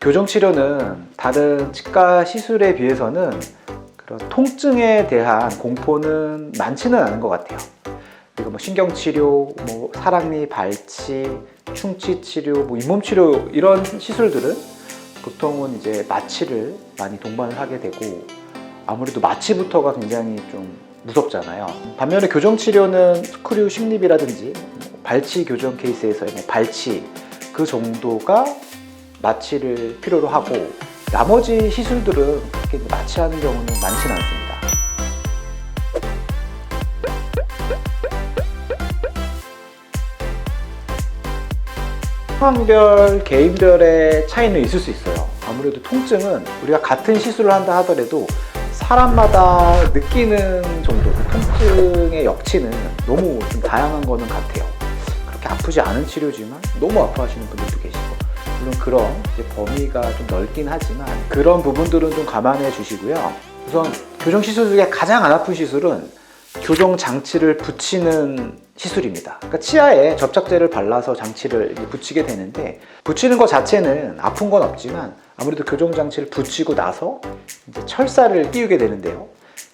교정치료는 다른 치과 시술에 비해서는 그런 통증에 대한 공포는 많지는 않은 것 같아요. 그리고 뭐 신경치료, 뭐 사랑니 발치, 충치치료, 뭐 잇몸치료 이런 시술들은 보통은 이제 마취를 많이 동반을 하게 되고 아무래도 마취부터가 굉장히 좀 무섭잖아요. 반면에 교정치료는 스크류 식립이라든지 발치 교정 케이스에서의 뭐 발치 그 정도가 마취를 필요로 하고 나머지 시술들은 그렇게 마취하는 경우는 많지는 않습니다. 상황별, 개인별의 차이는 있을 수 있어요. 아무래도 통증은 우리가 같은 시술을 한다 하더라도 사람마다 느끼는 정도, 통증의 역치는 너무 좀 다양한 거는 같아요. 그렇게 아프지 않은 치료지만 너무 아파하시는 분들도 계시고 물론 그런 이제 범위가 좀 넓긴 하지만 그런 부분들은 좀 감안해 주시고요. 우선 교정 시술 중에 가장 안 아픈 시술은 교정 장치를 붙이는 시술입니다. 그러니까 치아에 접착제를 발라서 장치를 붙이게 되는데 붙이는 것 자체는 아픈 건 없지만 아무래도 교정 장치를 붙이고 나서 이제 철사를 띄우게 되는데요.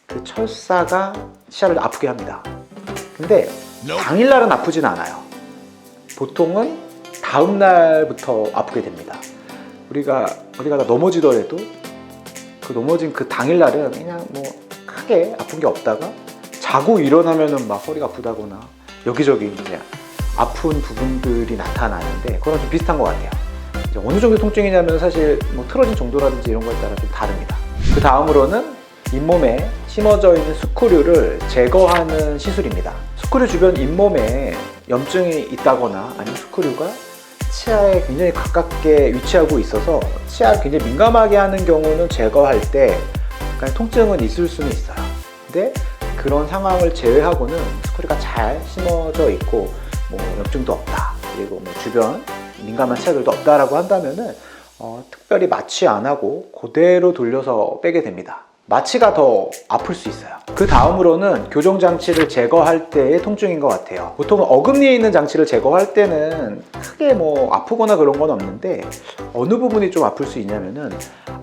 그 철사가 치아를 아프게 합니다. 근데 당일날은 아프진 않아요. 보통은 다음 날부터 아프게 됩니다. 우리가 어디 가다 넘어지더라도 그 넘어진 그 당일날은 그냥 뭐 크게 아픈 게 없다가 자고 일어나면은 막 허리가 아프다거나 여기저기 이제 아픈 부분들이 나타나는데 그거랑 좀 비슷한 것 같아요. 이제 어느 정도 통증이냐면 사실 뭐 틀어진 정도라든지 이런 거에 따라 좀 다릅니다. 그 다음으로는 잇몸에 심어져 있는 스크류를 제거하는 시술입니다. 스크류 주변 잇몸에 염증이 있다거나 아니면 스크류가 치아에 굉장히 가깝게 위치하고 있어서 치아를 굉장히 민감하게 하는 경우는 제거할 때 약간 통증은 있을 수는 있어요. 근데 그런 상황을 제외하고는 스크류가 잘 심어져 있고 뭐 염증도 없다 그리고 뭐 주변 민감한 치아들도 없다라고 한다면은 특별히 마취 안 하고 그대로 돌려서 빼게 됩니다. 마취가 더 아플 수 있어요. 그 다음으로는 교정 장치를 제거할 때의 통증인 것 같아요. 보통 어금니에 있는 장치를 제거할 때는 크게 뭐 아프거나 그런 건 없는데 어느 부분이 좀 아플 수 있냐면은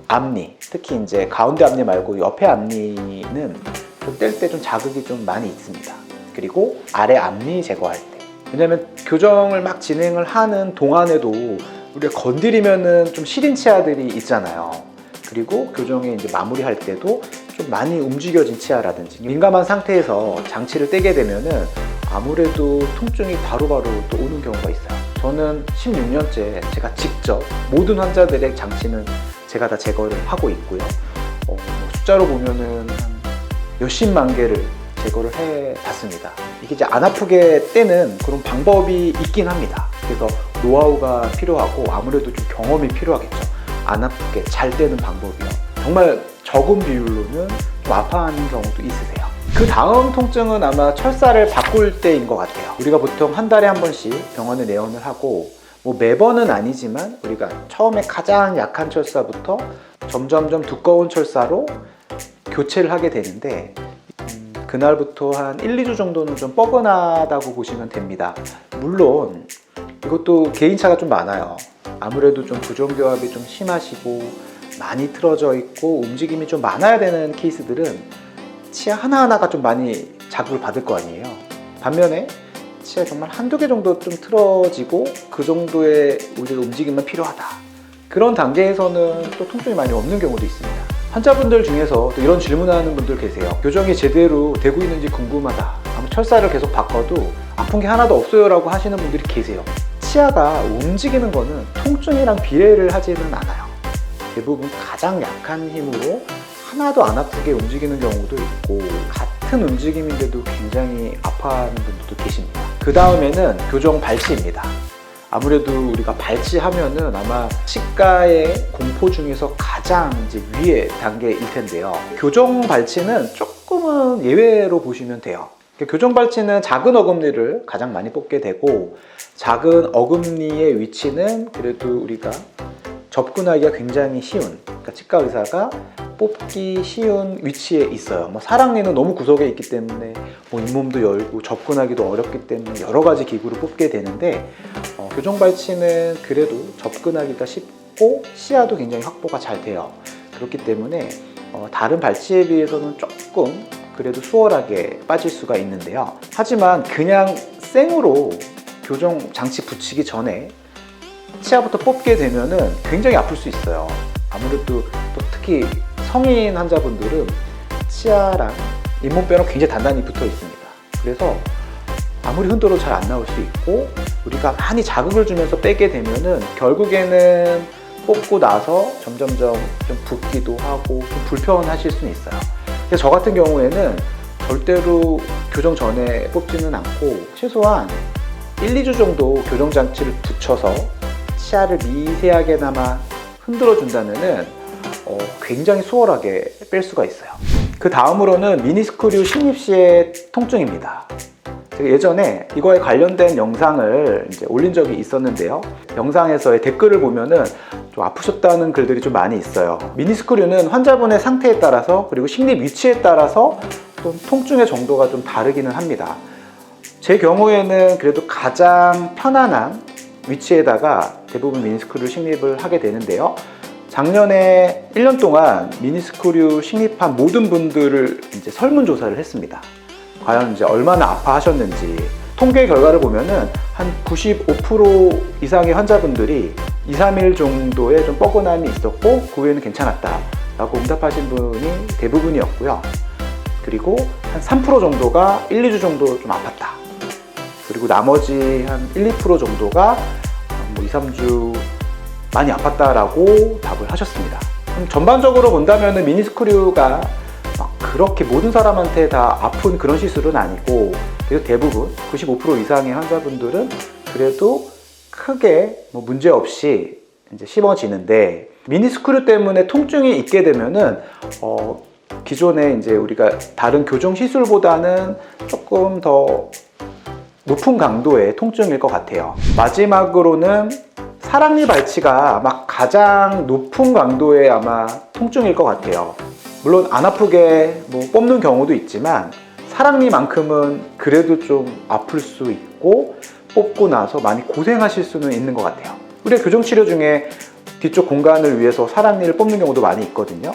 앞니, 특히 이제 가운데 앞니 말고 옆에 앞니는 뗄 때 좀 자극이 좀 많이 있습니다. 그리고 아래 앞니 제거할 때 왜냐면 교정을 막 진행을 하는 동안에도 우리가 건드리면은 좀 시린 치아들이 있잖아요. 그리고 교정에 이제 마무리할 때도 좀 많이 움직여진 치아라든지 민감한 상태에서 장치를 떼게 되면은 아무래도 통증이 바로바로 또 오는 경우가 있어요. 저는 16년째 제가 직접 모든 환자들의 장치는 제가 다 제거를 하고 있고요. 숫자로 보면은 한 몇십만 개를 제거를 해봤습니다. 이게 이제 안 아프게 떼는 그런 방법이 있긴 합니다. 그래서 노하우가 필요하고 아무래도 좀 경험이 필요하겠죠. 안 아프게 잘 떼는 방법이요. 정말 적은 비율로는 좀 아파하는 경우도 있으세요. 그 다음 통증은 아마 철사를 바꿀 때인 것 같아요. 우리가 보통 한 달에 한 번씩 병원에 내원을 하고 뭐 매번은 아니지만 우리가 처음에 가장 약한 철사부터 점점점 두꺼운 철사로 교체를 하게 되는데 그날부터 한 1, 2주 정도는 좀 뻐근하다고 보시면 됩니다. 물론 이것도 개인차가 좀 많아요. 아무래도 좀 부종교합이 좀 심하시고 많이 틀어져 있고 움직임이 좀 많아야 되는 케이스들은 치아 하나하나가 좀 많이 자극을 받을 거 아니에요. 반면에 치아 정말 한두 개 정도 좀 틀어지고 그 정도의 우리가 움직임만 필요하다. 그런 단계에서는 또 통증이 많이 없는 경우도 있습니다. 환자분들 중에서 또 이런 질문하는 분들 계세요. 교정이 제대로 되고 있는지 궁금하다. 아무 철사를 계속 바꿔도 아픈 게 하나도 없어요 라고 하시는 분들이 계세요. 치아가 움직이는 거는 통증이랑 비례를 하지는 않아요. 대부분 가장 약한 힘으로 하나도 안 아프게 움직이는 경우도 있고 같은 움직임인데도 굉장히 아파하는 분들도 계십니다. 그 다음에는 교정 발치입니다. 아무래도 우리가 발치하면은 아마 치과의 공포 중에서 가장 이제 위의 단계일 텐데요. 교정 발치는 조금은 예외로 보시면 돼요. 교정 발치는 작은 어금니를 가장 많이 뽑게 되고 작은 어금니의 위치는 그래도 우리가 접근하기가 굉장히 쉬운, 그러니까 치과 의사가 뽑기 쉬운 위치에 있어요. 뭐 사랑니는 너무 구석에 있기 때문에 뭐 잇몸도 열고 접근하기도 어렵기 때문에 여러 가지 기구를 뽑게 되는데 교정 발치는 그래도 접근하기가 쉽고 좋고 시야도 굉장히 확보가 잘 돼요. 그렇기 때문에 다른 발치에 비해서는 조금 그래도 수월하게 빠질 수가 있는데요. 하지만 그냥 생으로 교정 장치 붙이기 전에 치아부터 뽑게 되면은 굉장히 아플 수 있어요. 아무래도 또 특히 성인 환자분들은 치아랑 잇몸뼈랑 굉장히 단단히 붙어 있습니다. 그래서 아무리 흔들어도 잘 안 나올 수 있고, 우리가 많이 자극을 주면서 빼게 되면은 결국에는 뽑고 나서 점점점 좀 붓기도 하고 좀 불편하실 수는 있어요. 그래서 저 같은 경우에는 절대로 교정 전에 뽑지는 않고 최소한 1, 2주 정도 교정 장치를 붙여서 치아를 미세하게나마 흔들어 준다면은 굉장히 수월하게 뺄 수가 있어요. 그 다음으로는 미니스크류 식립 시의 통증입니다. 제가 예전에 이거에 관련된 영상을 이제 올린 적이 있었는데요. 영상에서의 댓글을 보면은 좀 아프셨다는 글들이 좀 많이 있어요. 미니스크류는 환자분의 상태에 따라서 그리고 식립 위치에 따라서 또 통증의 정도가 좀 다르기는 합니다. 제 경우에는 그래도 가장 편안한 위치에다가 대부분 미니스크류 식립을 하게 되는데요. 작년에 1년 동안 미니스크류 식립한 모든 분들을 이제 설문조사를 했습니다. 과연 이제 얼마나 아파하셨는지. 통계 결과를 보면은 한 95% 이상의 환자분들이 2, 3일 정도의 좀 뻐근함이 있었고 그 후에는 괜찮았다 라고 응답하신 분이 대부분이었고요. 그리고 한 3% 정도가 1, 2주 정도 좀 아팠다. 그리고 나머지 한 1, 2% 정도가 뭐 2, 3주 많이 아팠다라고 답을 하셨습니다. 전반적으로 본다면 미니스크류가 막 그렇게 모든 사람한테 다 아픈 그런 시술은 아니고, 그래도 대부분 95% 이상의 환자분들은 그래도 크게 뭐 문제 없이 이제 씹어지는데, 미니스크류 때문에 통증이 있게 되면은 기존에 이제 우리가 다른 교정 시술보다는 조금 더 높은 강도의 통증일 것 같아요. 마지막으로는 사랑니 발치가 아마 가장 높은 강도의 아마 통증일 것 같아요. 물론 안 아프게 뭐 뽑는 경우도 있지만 사랑니만큼은 그래도 좀 아플 수 있고 뽑고 나서 많이 고생하실 수는 있는 것 같아요. 우리가 교정 치료 중에 뒤쪽 공간을 위해서 사랑니를 뽑는 경우도 많이 있거든요.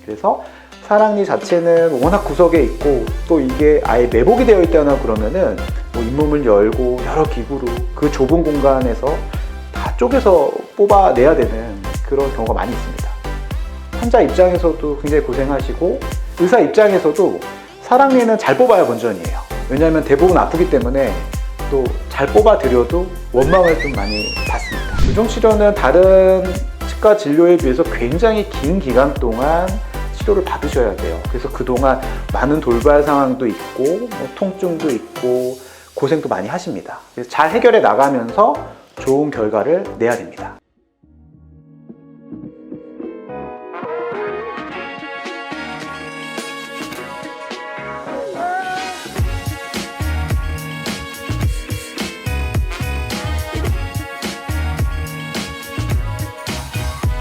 그래서 사랑니 자체는 워낙 구석에 있고 또 이게 아예 매복이 되어 있다거나 그러면은 뭐 잇몸을 열고 여러 기구로 그 좁은 공간에서 다 쪼개서 뽑아내야 되는 그런 경우가 많이 있습니다. 환자 입장에서도 굉장히 고생하시고 의사 입장에서도 사랑니는 잘 뽑아야 본전이에요. 왜냐하면 대부분 아프기 때문에 또 잘 뽑아드려도 원망을 좀 많이 받습니다. 교정치료는 다른 치과 진료에 비해서 굉장히 긴 기간 동안 치료를 받으셔야 돼요. 그래서 그동안 많은 돌발 상황도 있고 뭐 통증도 있고 고생도 많이 하십니다. 그래서 잘 해결해 나가면서 좋은 결과를 내야 됩니다.